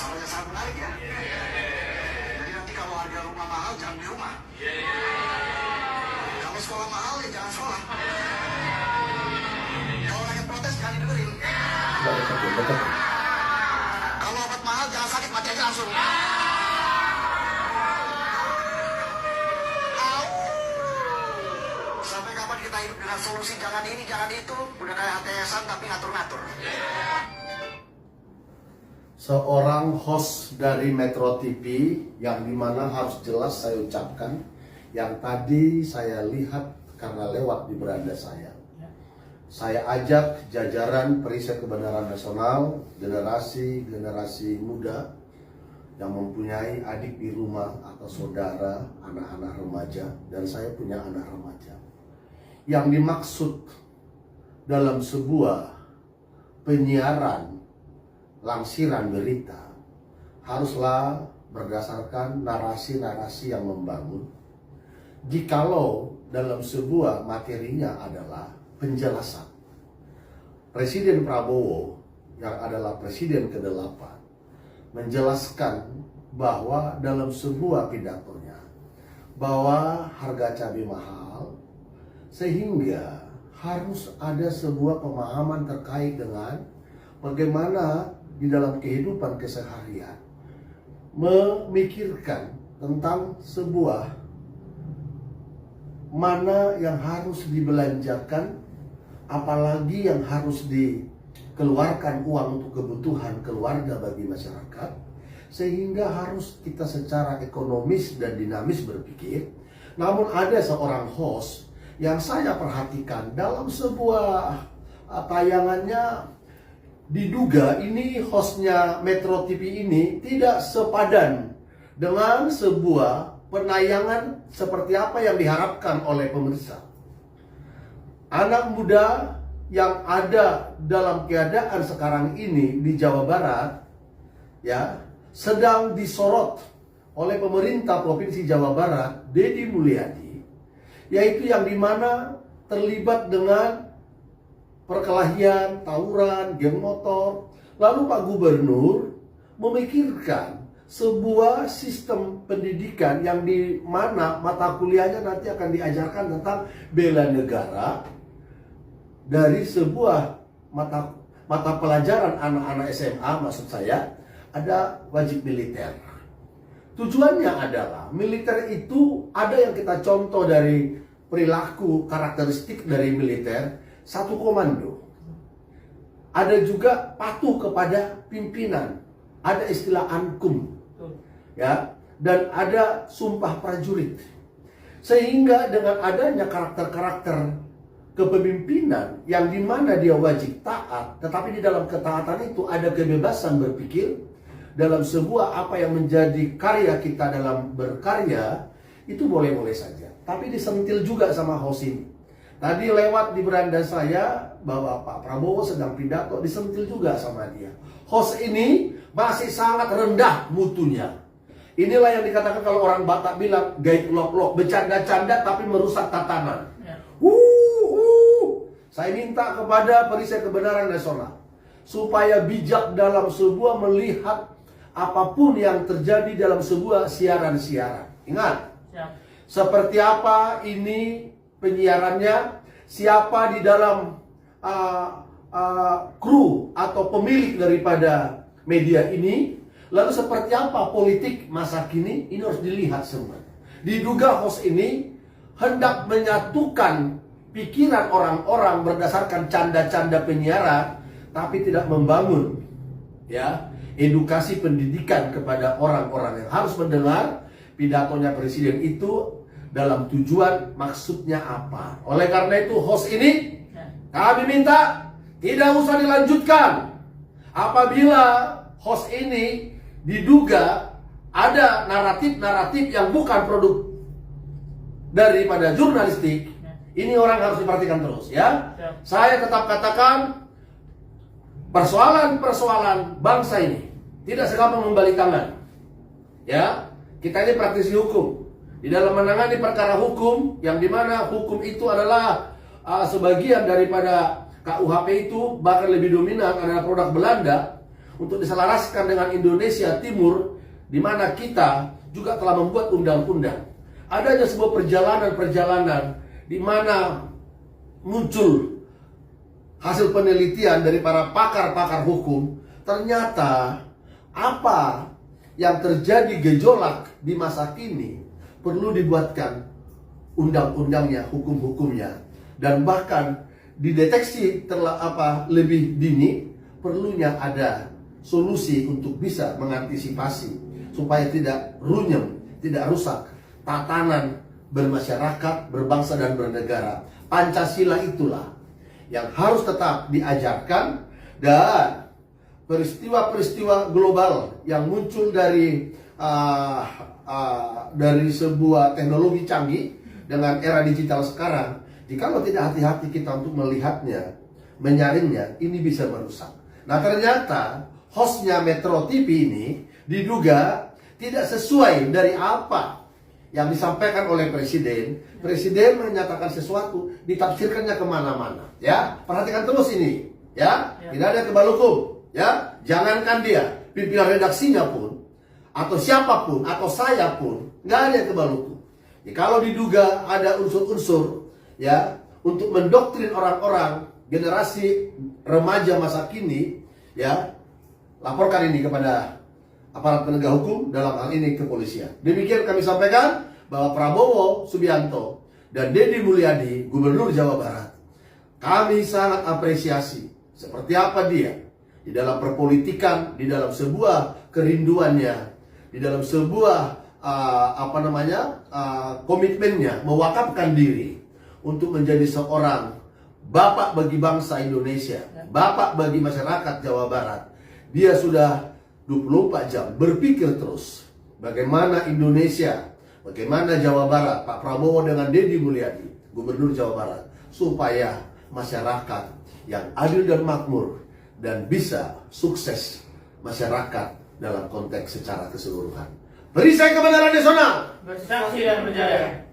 Salahnya sangat menarik ya. Jadi nanti kalau harga rumah mahal jangan beli rumah. Kalau sekolah mahal ya jangan sekolah. Kalau rakyat protes jangan didengerin. Kalau obat mahal jangan sakit, mati aja langsung. Sampai kapan kita hidup dengan solusi jangan ini, jangan itu? Udah kayak HTS-an tapi ngatur-ngatur. Seorang host dari Metro TV yang dimana harus jelas saya ucapkan, yang tadi saya lihat karena lewat di beranda saya ajak jajaran Periset Kebenaran Nasional, generasi muda yang mempunyai adik di rumah atau saudara, anak-anak remaja, dan saya punya anak remaja. Yang dimaksud dalam sebuah penyiaran langsiran berita haruslah berdasarkan narasi-narasi yang membangun. Jikalau dalam sebuah materinya adalah penjelasan Presiden Prabowo yang adalah Presiden ke-8 menjelaskan bahwa dalam sebuah pidatonya bahwa harga cabai mahal, sehingga harus ada sebuah pemahaman terkait dengan bagaimana di dalam kehidupan keseharian memikirkan tentang sebuah mana yang harus dibelanjakan, apalagi yang harus dikeluarkan uang untuk kebutuhan keluarga bagi masyarakat, sehingga harus kita secara ekonomis dan dinamis berpikir. Namun ada seorang host yang saya perhatikan dalam sebuah tayangannya, diduga ini hostnya Metro TV ini tidak sepadan dengan sebuah penayangan seperti apa yang diharapkan oleh pemirsa. Anak muda yang ada dalam keadaan sekarang ini di Jawa Barat ya sedang disorot oleh pemerintah Provinsi Jawa Barat, Deddy Mulyadi, yaitu yang dimana terlibat dengan perkelahian, tawuran, geng motor. Lalu Pak Gubernur memikirkan sebuah sistem pendidikan yang di mana mata kuliahnya nanti akan diajarkan tentang bela negara dari sebuah mata pelajaran anak-anak SMA, maksud saya ada wajib militer. Tujuannya adalah militer itu ada yang kita contoh dari perilaku karakteristik dari militer, satu komando. Ada juga patuh kepada pimpinan. Ada istilah ankum. Ya, dan ada sumpah prajurit. Sehingga dengan adanya karakter-karakter kepemimpinan yang dimana dia wajib taat, tetapi di dalam ketaatan itu ada kebebasan berpikir dalam sebuah apa yang menjadi karya kita dalam berkarya, itu boleh-boleh saja. Tapi disentil juga sama host ini. Tadi lewat di beranda saya bahwa Pak Prabowo sedang pidato, disentil juga sama dia. Host ini masih sangat rendah mutunya. Inilah yang dikatakan kalau orang Batak bilang gait lok-lok, bercanda-canda tapi merusak tatanan. Saya minta kepada Periset Kebenaran Nasional supaya bijak dalam sebuah melihat apapun yang terjadi dalam sebuah siaran-siaran. Ingat, seperti apa ini penyiarannya, siapa di dalam kru atau pemilik daripada media ini, lalu seperti apa politik masa kini, ini harus dilihat semua. Diduga host ini hendak menyatukan pikiran orang-orang berdasarkan canda-canda penyiaran, tapi tidak membangun ya edukasi pendidikan kepada orang-orang yang harus mendengar pidatonya presiden itu dalam tujuan maksudnya apa. Oleh karena itu host ini kami minta tidak usah dilanjutkan. Apabila host ini diduga ada naratif-naratif yang bukan produk daripada jurnalistik, ini orang harus diperhatikan terus ya. Saya tetap katakan persoalan-persoalan bangsa ini tidak segampang membalik tangan. Ya, kita ini praktisi hukum. Di dalam menangani perkara hukum, yang dimana hukum itu adalah sebagian daripada KUHP itu bahkan lebih dominan adalah produk Belanda. untuk diselaraskan dengan Indonesia Timur, di mana kita juga telah membuat undang-undang. Adanya sebuah perjalanan-perjalanan di mana muncul hasil penelitian dari para pakar-pakar hukum, ternyata apa yang terjadi gejolak di masa kini perlu dibuatkan undang-undangnya, hukum-hukumnya, dan bahkan dideteksi lebih dini, perlunya ada solusi untuk bisa mengantisipasi supaya tidak runyem, tidak rusak tatanan bermasyarakat, berbangsa dan bernegara. Pancasila itulah yang harus tetap diajarkan, dan peristiwa-peristiwa global yang muncul dari sebuah teknologi canggih dengan era digital sekarang, jikalau tidak hati-hati kita untuk melihatnya, menyaringnya, ini bisa merusak. Nah, ternyata hostnya Metro TV ini diduga tidak sesuai dari apa yang disampaikan oleh Presiden. Presiden menyatakan sesuatu, ditafsirkannya kemana-mana. Ya, perhatikan terus ini. Ya, tidak ada kebal hukum. Ya, jangankan dia, pimpinan redaksinya pun, atau siapapun, atau saya pun, nggak ada yang kebal hukum. Ya, kalau diduga ada unsur-unsur, ya, untuk mendoktrin orang-orang generasi remaja masa kini, ya, laporkan ini kepada aparat penegak hukum, dalam hal ini kepolisian. Demikian kami sampaikan bahwa Prabowo Subianto dan Deddy Mulyadi, Gubernur Jawa Barat, kami sangat apresiasi seperti apa dia di dalam perpolitikan, di dalam sebuah kerinduannya, di dalam sebuah komitmennya mewakafkan diri untuk menjadi seorang bapak bagi bangsa Indonesia, bapak bagi masyarakat Jawa Barat. Dia sudah 24 jam berpikir terus bagaimana Indonesia, bagaimana Jawa Barat, Pak Prabowo dengan Deddy Mulyadi, Gubernur Jawa Barat, supaya masyarakat yang adil dan makmur dan bisa sukses masyarakat dalam konteks secara keseluruhan. Perisai kebenaran nasional, bersaksi dan berjaya.